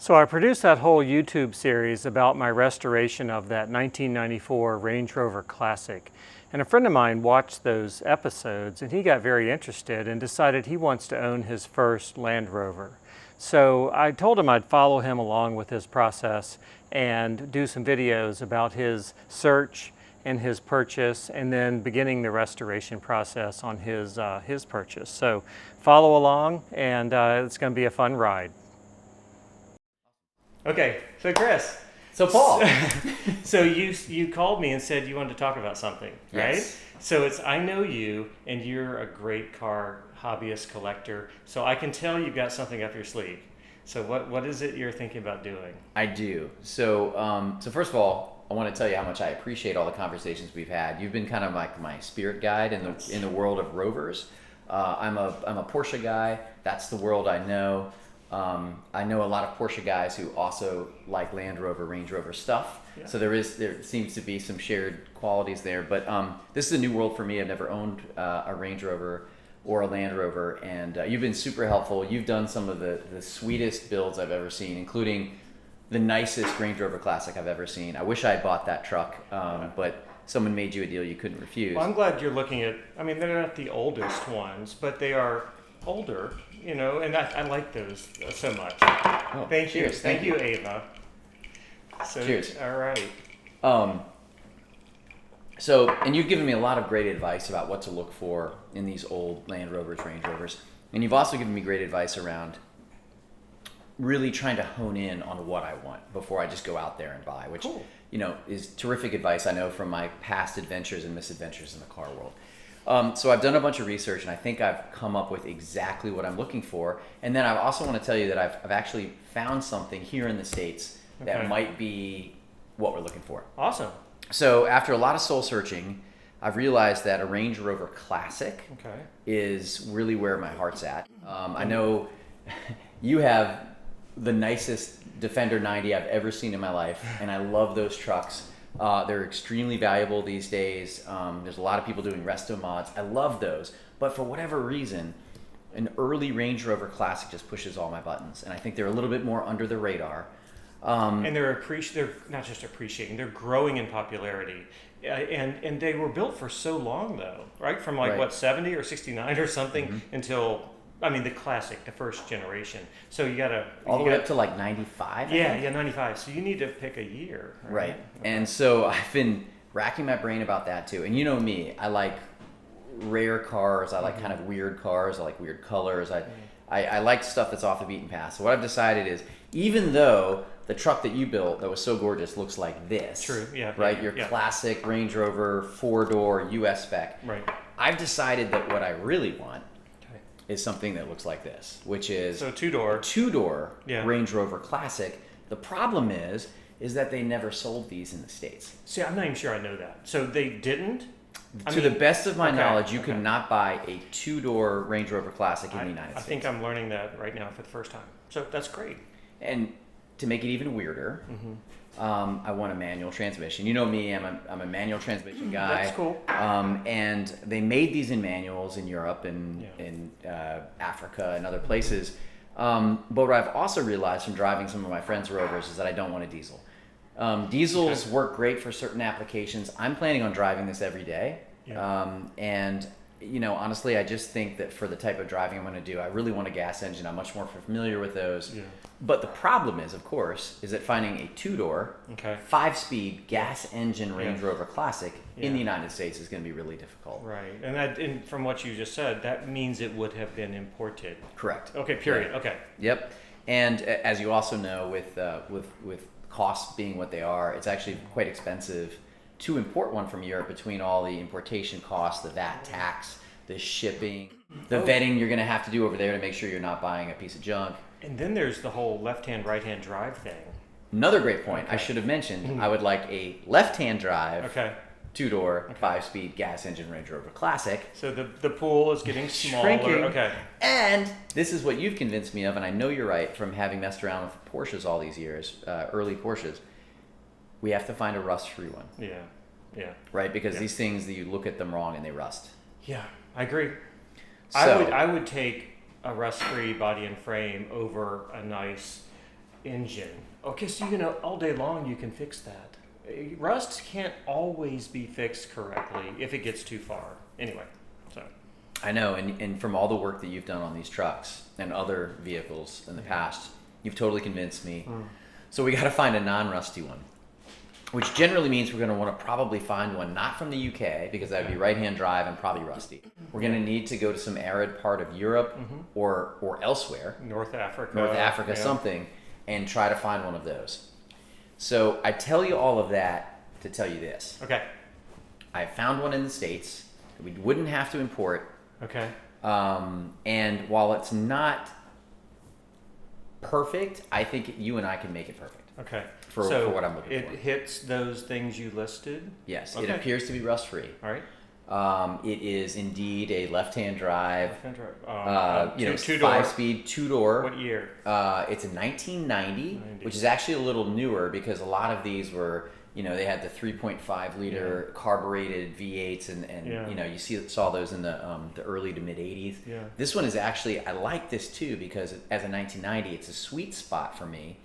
So I produced that whole YouTube series about my restoration of that 1994 Range Rover Classic. And a friend of mine watched those episodes and he got very interested and decided he wants to own his first Land Rover. So I told him I'd follow him along with his process and do some videos about his search and his purchase, and then beginning the restoration process on his purchase. So follow along, and it's going to be a fun ride. Okay, so Chris. So Paul. So you called me and said you wanted to talk about something, right? Yes. So I know you, and you're a great car hobbyist collector. So I can tell you've got something up your sleeve. So what is it you're thinking about doing? I do. So first of all, I want to tell you how much I appreciate all the conversations we've had. You've been kind of like my spirit guide in the world of Rovers. I'm a Porsche guy. That's the world I know. I know a lot of Porsche guys who also like Land Rover, Range Rover stuff. Yeah. So there seems to be some shared qualities there. But this is a new world for me. I've never owned a Range Rover or a Land Rover, and you've been super helpful. You've done some of the sweetest builds I've ever seen, including the nicest Range Rover Classic I've ever seen. I wish I had bought that truck, but someone made you a deal you couldn't refuse. Well, I'm glad you're looking at, I mean, they're not the oldest ones, but they are older, you know, and I like those so much. Oh, Thank cheers. you. Thank you, Ava. So, cheers. All right. And you've given me a lot of great advice about what to look for in these old Land Rovers, Range Rovers. And you've also given me great advice around really trying to hone in on what I want before I just go out there and buy, which, cool. Is terrific advice I know from my past adventures and misadventures in the car world. So I've done a bunch of research, and I think I've come up with exactly what I'm looking for. And then I also want to tell you that I've actually found something here in the States that might be what we're looking for. Awesome. So after a lot of soul searching, I've realized that a Range Rover Classic is really where my heart's at. I know you have the nicest Defender 90 I've ever seen in my life, and I love those trucks. They're extremely valuable these days. There's a lot of people doing Resto mods. I love those, but for whatever reason, an early Range Rover Classic just pushes all my buttons, and I think they're a little bit more under the radar. And they're not just appreciating, they're growing in popularity. And they were built for so long, though, right? From what, 70 or 69 or something until, I mean, the Classic, the first generation. So you got to... All the way up to like 95? Yeah, 95. So you need to pick a year. Right. Okay. And so I've been racking my brain about that, too. And you know me, I like rare cars. I like kind of weird cars. I like weird colors. I like stuff that's off the beaten path. So what I've decided is, even though the truck that you built that was so gorgeous looks like this. True, yeah. Right? Your classic Range Rover 4-door US spec. Right. I've decided that what I really want is something that looks like this, which is a two-door Range Rover Classic. The problem is that they never sold these in the States. See, I'm not even sure I know that. So they didn't? To the best of my knowledge, you could not buy a two-door Range Rover Classic in the United States. I think I'm learning that right now for the first time. So that's great. And to make it even weirder, I want a manual transmission. You know me, I'm a manual transmission guy. That's cool. And they made these in manuals in Europe and in Africa and other places. But what I've also realized from driving some of my friends' Rovers is that I don't want a diesel. Diesels work great for certain applications. I'm planning on driving this every day. And honestly, I just think that for the type of driving I'm going to do, I really want a gas engine. I'm much more familiar with those. But the problem is, of course, is that finding a two-door, 5-speed gas engine Range Rover Classic in the United States is going to be really difficult. Right, and from what you just said, that means it would have been imported. Correct. Okay. Period. Yeah. Okay. Yep. And as you also know, with costs being what they are, it's actually quite expensive to import one from Europe between all the importation costs, the VAT tax, the shipping, the vetting you're going to have to do over there to make sure you're not buying a piece of junk. And then there's the whole left-hand, right-hand drive thing. Another great point I should have mentioned, I would like a left-hand drive, two-door, 5-speed gas engine Range Rover Classic. So the pool is getting smaller. Shrinking. Okay. And this is what you've convinced me of, and I know you're right from having messed around with Porsches all these years, early Porsches. We have to find a rust-free one. Yeah. Right? Because these things, you look at them wrong and they rust. Yeah, I agree. So, I would take a rust-free body and frame over a nice engine. Okay, so all day long you can fix that. Rust can't always be fixed correctly if it gets too far. Anyway, so. I know, and from all the work that you've done on these trucks and other vehicles in the past, you've totally convinced me. So we got to find a non-rusty one, which generally means we're going to want to probably find one not from the UK, because that would be right-hand drive and probably rusty. We're going to need to go to some arid part of Europe or elsewhere. North Africa, something, and try to find one of those. So I tell you all of that to tell you this. Okay. I found one in the States that we wouldn't have to import. Okay. And while it's not perfect, I think you and I can make it perfect. Okay. For what I'm looking for. It hits those things you listed? Yes. Okay. It appears to be rust-free. All right. It is indeed a left-hand drive. Left-hand drive. Two-door. 5-speed, 2-door. What year? It's a 1990, which is actually a little newer, because a lot of these were, they had the 3.5 liter carbureted V8s, and you saw those in the early to mid 80s. Yeah. This one is actually, I like this too, because as a 1990, it's a sweet spot for me,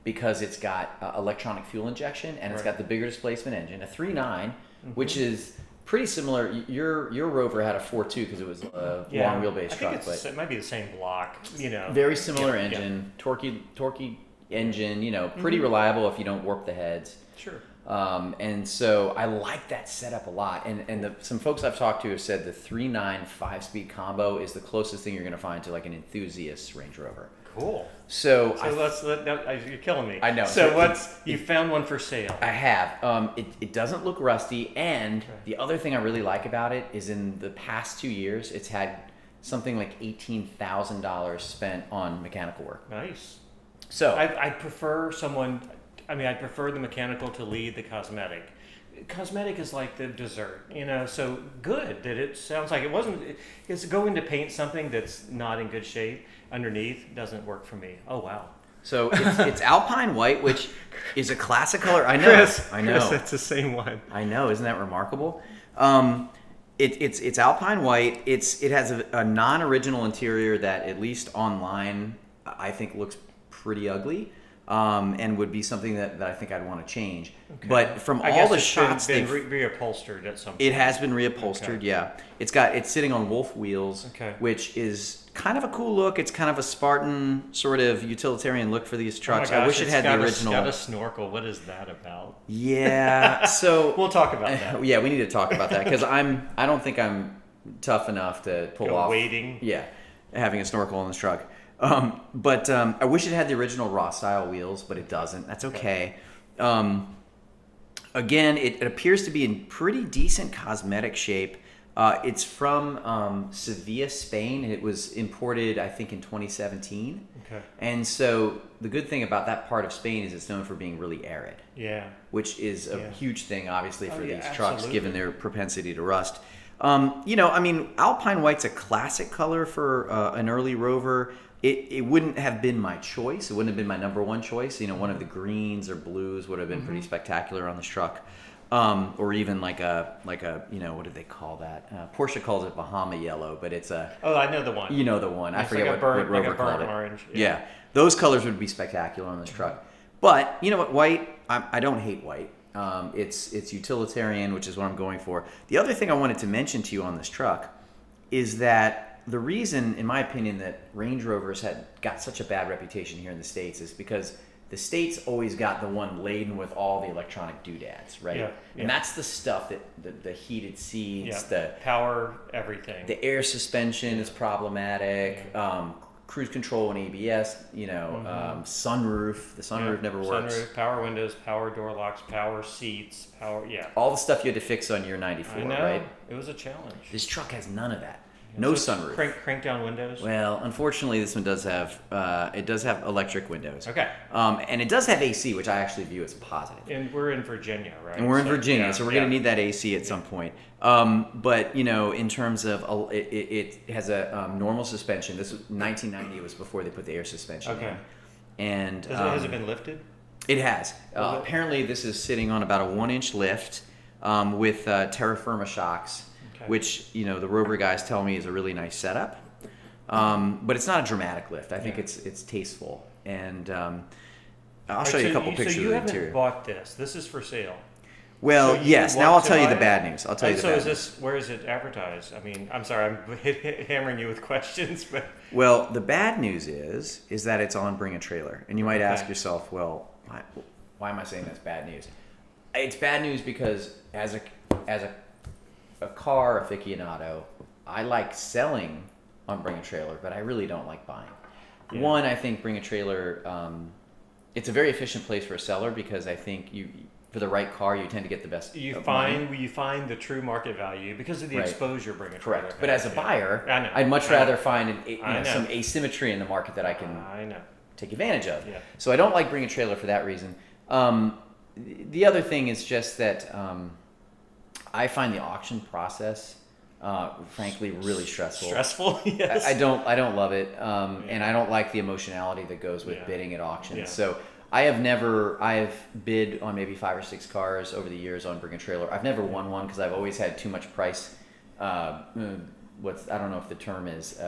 because it's got electronic fuel injection, and it's got the bigger displacement engine, a 3.9, which is pretty similar. Your Rover had a 4.2 because it was a long wheelbase truck, but it might be the same block. Very similar engine, torquey engine. Pretty reliable if you don't warp the heads. Sure. And so I like that setup a lot. And some folks I've talked to have said the 3.9 5-speed combo is the closest thing you're going to find to like an enthusiast Range Rover. Cool. So you're killing me. I know. So you found one for sale? I have. It doesn't look rusty, and the other thing I really like about it is in the past 2 years, it's had something like $18,000 spent on mechanical work. Nice. So I prefer I'd prefer the mechanical to lead the cosmetic. Cosmetic is like the dessert, so good that it sounds like it wasn't. It's going to paint something that's not in good shape underneath doesn't work for me. Oh, wow. So it's Alpine White, which is a classic color. I know. Chris, it's the same one. I know. Isn't that remarkable? It's Alpine White. It has a non-original interior that, at least online, I think looks pretty ugly. And would be something that I think I'd want to change. Okay. But from all the shots, it's been reupholstered at some point. It has been reupholstered, okay. Yeah. It's sitting on Wolf wheels, okay. Which is kind of a cool look. It's kind of a Spartan sort of utilitarian look for these trucks. Oh my gosh, I wish it had the original. It's got a snorkel. What is that about? Yeah. So we'll talk about that. Yeah, we need to talk about that, because I don't think I'm tough enough to pull off wading. Yeah, having a snorkel on this truck. But I wish it had the original raw style wheels, but it doesn't. That's okay. Again, it appears to be in pretty decent cosmetic shape. It's from Sevilla, Spain. It was imported, I think, in 2017. Okay. And so the good thing about that part of Spain is it's known for being really arid. Yeah. Which is a huge thing, obviously, for these absolutely. trucks, given their propensity to rust. Alpine White's a classic color for an early Rover. It wouldn't have been my choice. It wouldn't have been my number one choice. One of the greens or blues would have been pretty spectacular on this truck. Or even like a what do they call that? Porsche calls it Bahama yellow, but it's a... Oh, I know the one. You know the one. I forget what Rover called it. Orange. Yeah. Those colors would be spectacular on this truck. But you know what? White, I don't hate white. It's utilitarian, which is what I'm going for. The other thing I wanted to mention to you on this truck is that the reason, in my opinion, that Range Rovers got such a bad reputation here in the States is because the States always got the one laden with all the electronic doodads, right? Yeah. And that's the stuff that the heated seats, the power, everything. The air suspension is problematic. Cruise control and ABS, sunroof. The sunroof never works. Sunroof, power windows, power door locks, power seats, all the stuff you had to fix on your 94, I know. Right? It was a challenge. This truck has none of that. No sunroof. Crank down windows. Well, unfortunately, this one does have electric windows. Okay. And it does have AC, which I actually view as positive. And we're in Virginia, right? And we're in Virginia, so we're going to need that AC at some point. But in terms of it has a normal suspension. This was 1990. It was before they put the air suspension in. And has it been lifted? It has. Apparently, this is sitting on about a 1-inch lift with terra firma shocks. Which the Rover guys tell me is a really nice setup, but it's not a dramatic lift. I think it's tasteful, and I'll show you a couple pictures So you of the haven't interior. bought this. This is for sale. Well, So you yes. Now I'll want to tell you buy the it? bad news. I'll tell you the So bad is news. this? Where is it advertised? I mean, I'm sorry, I'm hammering you with questions, but Well, the bad news is that it's on Bring a Trailer, and you might ask Okay. yourself, well, why am I saying that's bad news? It's bad news because as a car aficionado, I like selling on Bring a Trailer, but I really don't like buying. Yeah. One, I think Bring a Trailer, it's a very efficient place for a seller because I think for the right car, you tend to get the best. you of money. find the true market value because of the Right. exposure bring a Correct. trailer But as a has. Yeah. buyer, I know. I'd much I know. rather find I know. some asymmetry in the market that I can I know. take advantage of. Yeah. So I don't like Bring a Trailer for that reason. The other thing is just that I find the auction process, frankly, really stressful. Stressful, yes. I don't love it, and I don't like the emotionality that goes with Yeah. bidding at auctions. Yeah. So I've bid on maybe 5 or 6 cars over the years on Bring a Trailer. I've never won one because I've always had too much price. I don't know if the term is.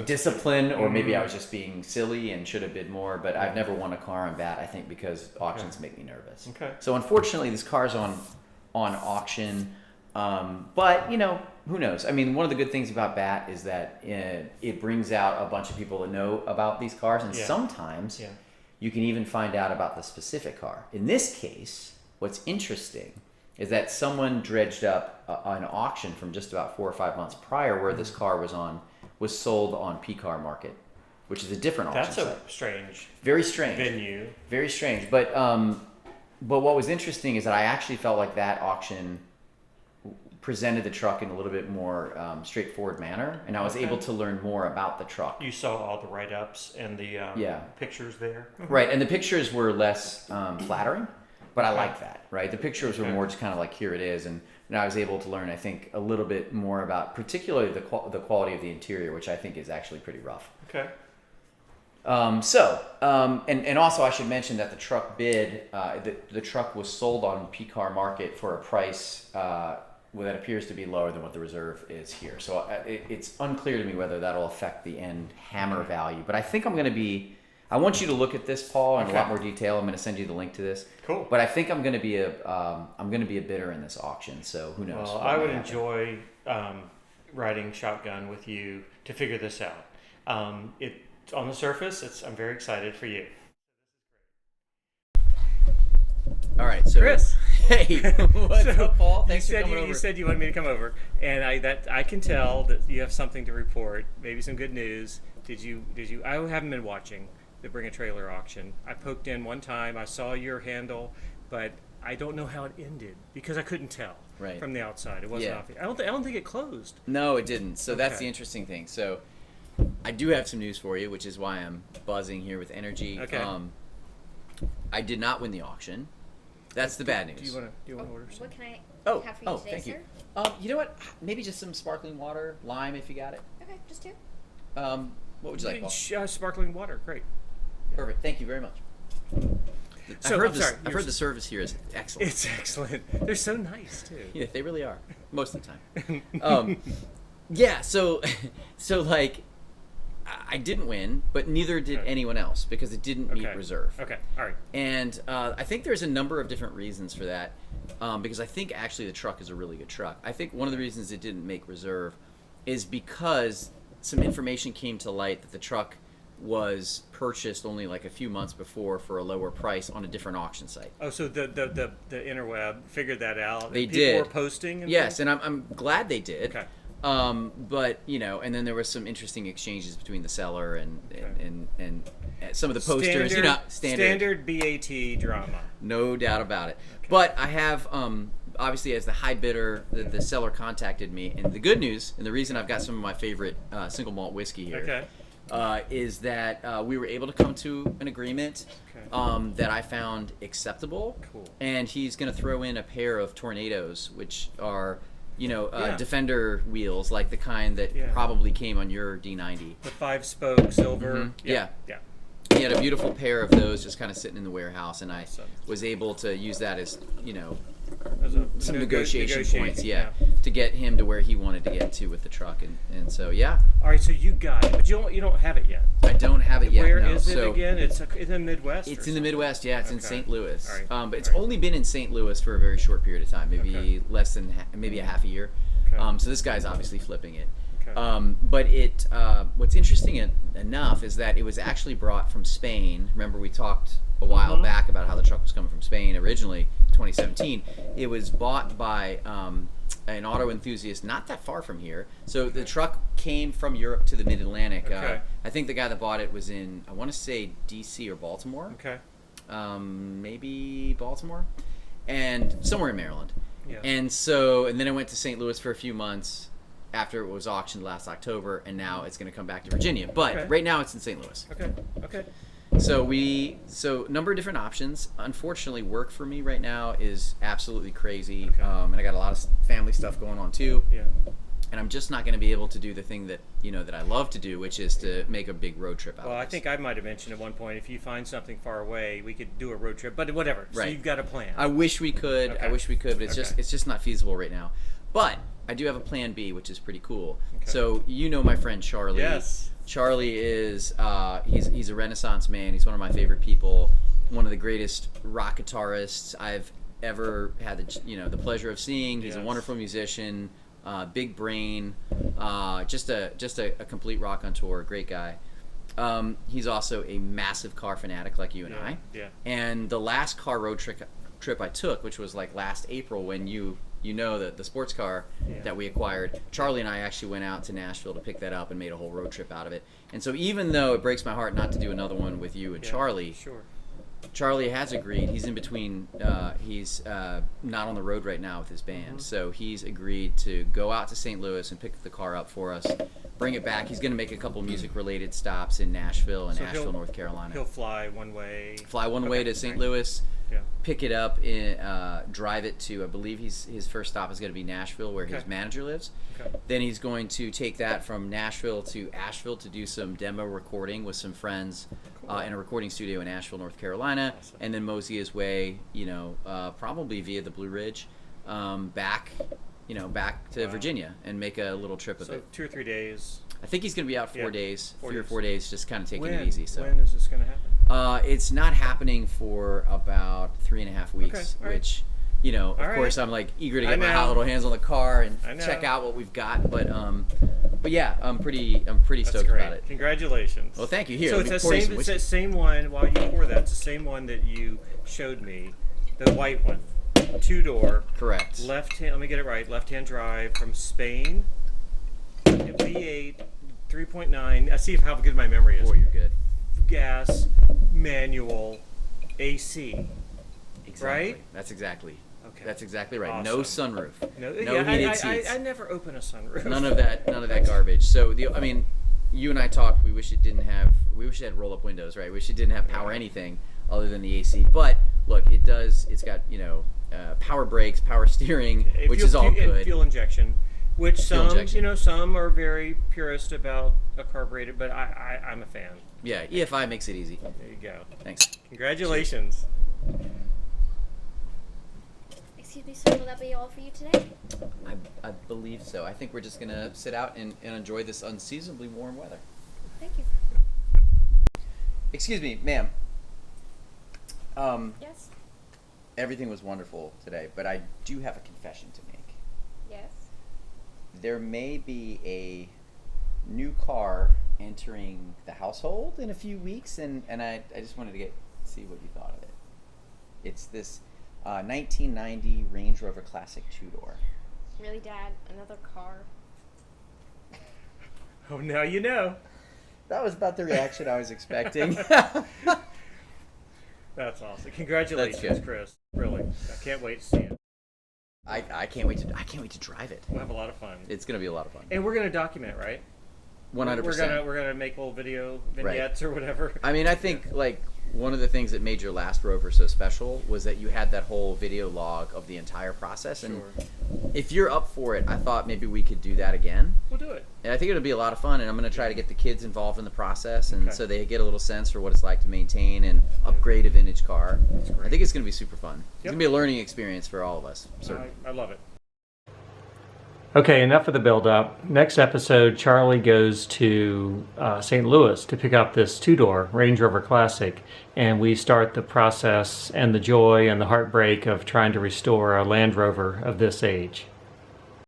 Discipline, or maybe I was just being silly and should have bid more, but I've never won a car on bat, I think, because auctions make me nervous. Okay. So unfortunately, this car's on auction, but who knows? I mean, one of the good things about bat is that it brings out a bunch of people that know about these cars, and Yeah. sometimes Yeah. you can even find out about the specific car. In this case, what's interesting is that someone dredged up an auction from just about 4 or 5 months prior where this car was sold on P-Car Market, which is a different auction That's site. a strange Very strange. venue. Very strange. But what was interesting is that I actually felt like that auction presented the truck in a little bit more straightforward manner, and I was Okay. able to learn more about the truck. You saw all the write-ups and the Yeah. pictures there. Right, and the pictures were less flattering, but I Okay. like that, right? The pictures were Okay. more just kind of like, here it is, and I was able to learn, I think, a little bit more about particularly the quality of the interior, which I think is actually pretty rough. Okay. And also I should mention that the truck bid, the truck was sold on P-Car Market for a price that appears to be lower than what the reserve is here. So it's unclear to me whether that'll affect the end hammer value. But I think I want you to look at this, Paul, in a lot more detail. I'm going to send you the link to this. Cool. But I think I'm going to be a bidder in this auction. So who knows? Well, what I would may happen. enjoy riding shotgun with you to figure this out. On the surface, I'm very excited for you. All right, so Chris. Hey, what's up, Paul? Thanks for coming over. You said you wanted me to come over, and I can tell that you have something to report. Maybe some good news. Did you? I haven't been watching the Bring a Trailer auction. I poked in one time. I saw your handle, but I don't know how it ended because I couldn't tell from the outside. It wasn't obvious. I don't think it closed. No, it didn't. So that's Okay. the interesting thing. So I do have some news for you, which is why I'm buzzing here with energy. Okay. I did not win the auction. That's the bad news. Do you want to order some? What can I Oh, have for you today, thank sir? you. You know what? Maybe just some sparkling water, lime, if you got it. Okay, just 2. What would you like, Paul? Sparkling water, great. Perfect. Thank you very much. So, I've I'm heard the service here is excellent. It's excellent. They're so nice too. Yeah, they really are. Most of the time. Yeah, so like, I didn't win, but neither did Okay. anyone else because it didn't meet reserve. Okay, all right. And I think there's a number of different reasons for that, because I think actually the truck is a really good truck. I think one of the reasons it didn't make reserve is because some information came to light that the truck was purchased only like a few months before for a lower price on a different auction site. Oh, so the interweb figured that out. They People did. were posting. And Yes, things? and I'm glad they did. Okay. But and then there was some interesting exchanges between the seller and some of the posters. Standard BAT drama. No doubt about it. But I have obviously, as the high bidder, the seller contacted me, and the good news, and the reason I've got some of my favorite single malt whiskey here, is that we were able to come to an agreement that I found acceptable. Cool. And he's going to throw in a pair of Tornadoes, which are Defender wheels, like the kind that probably came on your D90. The 5-spoke silver. Mm-hmm. Yeah. He had a beautiful pair of those just kind of sitting in the warehouse, and I was able to use that as some negotiation points, yeah, to get him to where he wanted to get to with the truck, and so yeah. All right, so you got it, but you don't have it yet. I don't have it yet. Where no. is it So, again? It's in the Midwest. It's in the Midwest, yeah. It's in St. Louis, All right. but it's only been in St. Louis for a very short period of time, maybe less than maybe a half a year. Okay. So this guy's obviously flipping it. Okay. But what's interesting enough is that it was actually brought from Spain. Remember, we talked a while back about how the truck was coming from Spain originally, 2017. It was bought by an auto enthusiast not that far from here. So the truck came from Europe to the Mid-Atlantic. Okay. I think the guy that bought it was in, I want to say, D.C. or Baltimore. Okay. Maybe Baltimore, and somewhere in Maryland. Yeah. And then it went to St. Louis for a few months after it was auctioned last October, and now it's going to come back to Virginia. But right now it's in St. Louis. Okay. So number of different options. Unfortunately, work for me right now is absolutely crazy, Okay. and I got a lot of family stuff going on too. Yeah. And I'm just not going to be able to do the thing that that I love to do, which is to make a big road trip out Well, of I this. think I might have mentioned at one point, if you find something far away, we could do a road trip. But whatever. So Right. you've got a plan. I wish we could. Okay. I wish we could, but it's Okay. just not feasible right now. But I do have a plan B, which is pretty cool. Okay. So my friend Charlie. Yes. Charlie is he's a Renaissance man. He's one of my favorite people. One of the greatest rock guitarists I've ever had the pleasure of seeing. He's a Yes. wonderful musician, big brain, just a complete raconteur, great guy. He's also a massive car fanatic like you and I. Yeah. And the last car road trip I took, which was like last April when the sports car that we acquired, Charlie and I actually went out to Nashville to pick that up and made a whole road trip out of it. And so even though it breaks my heart not to do another one with you and Charlie, Sure. Charlie has agreed. He's in between. He's not on the road right now with his band, so he's agreed to go out to St. Louis and pick the car up for us, bring it back. He's going to make a couple music-related stops in Nashville and So Asheville, North Carolina. He'll fly one way. Fly one way to St. Louis, Yeah. pick it up, drive it to, I believe his first stop is going to be Nashville, where his manager lives. Okay. Then he's going to take that from Nashville to Asheville to do some demo recording with some friends in a recording studio in Asheville, North Carolina, Awesome. and then mosey his way, probably via the Blue Ridge, back to Virginia and make a little trip of So it. 2 or 3 days. I think he's going to be out 4 days, 4 3 or days. 4 days, just kind of taking When? it easy. So When is this going to happen? it's not happening for about 3.5 weeks, all right. which, of All course, right. I'm like eager to I get my know. hot little hands on the car and I know. check out what we've got. But yeah, I'm pretty That's stoked great. about it. Congratulations. Well, thank you. Here, So let it's me the pour you same. some It's whiskey. the same one. While you pour that, it's the same one that you showed me, the white one, 2-door, Correct. left hand. Let me get it right. Left-hand drive from Spain. V8, 3.9. I see how good my memory is. Oh, you're good. Gas, manual, AC. Exactly. Right? That's exactly. Okay. That's exactly right. No Awesome. sunroof. No, No yeah, heated I seats. never open a sunroof. None of that garbage. So you and I talked. We wish it had roll-up windows, right? We wish it didn't have power anything other than the AC. But look, it does. It's got power brakes, power steering, which is all And good. fuel injection, which Fuel some injection. some are very purist about a carbureted, but I'm a fan. Yeah, EFI makes it easy. There you go. Thanks. Congratulations. Excuse me, sir, will that be all for you today? I believe so. I think we're just gonna sit out and enjoy this unseasonably warm weather. Thank you. Excuse me, ma'am. Yes? Everything was wonderful today, but I do have a confession to make. Yes? There may be a new car entering the household in a few weeks, and I just wanted to see what you thought of it. It's this 1990 Range Rover Classic 2-door. Really, Dad? Another car? Oh, now you know. That was about the reaction I was expecting. That's awesome. Congratulations, That's good. Chris. Really, I can't wait to see it. I can't wait to drive it. We'll have a lot of fun. It's gonna be a lot of fun. And we're gonna document, right? 100%. We're gonna make little video vignettes or whatever. I mean, I think like one of the things that made your last Rover so special was that you had that whole video log of the entire process. And if you're up for it, I thought maybe we could do that again. We'll do it. And I think it'll be a lot of fun, and I'm going to try to get the kids involved in the process, and Okay. so they get a little sense for what it's like to maintain and upgrade a vintage car. That's great. I think it's going to be super fun. It's Yep. going to be a learning experience for all of us. I love it. Okay, enough of the build-up. Next episode, Charlie goes to St. Louis to pick up this two-door Range Rover Classic, and we start the process and the joy and the heartbreak of trying to restore a Land Rover of this age.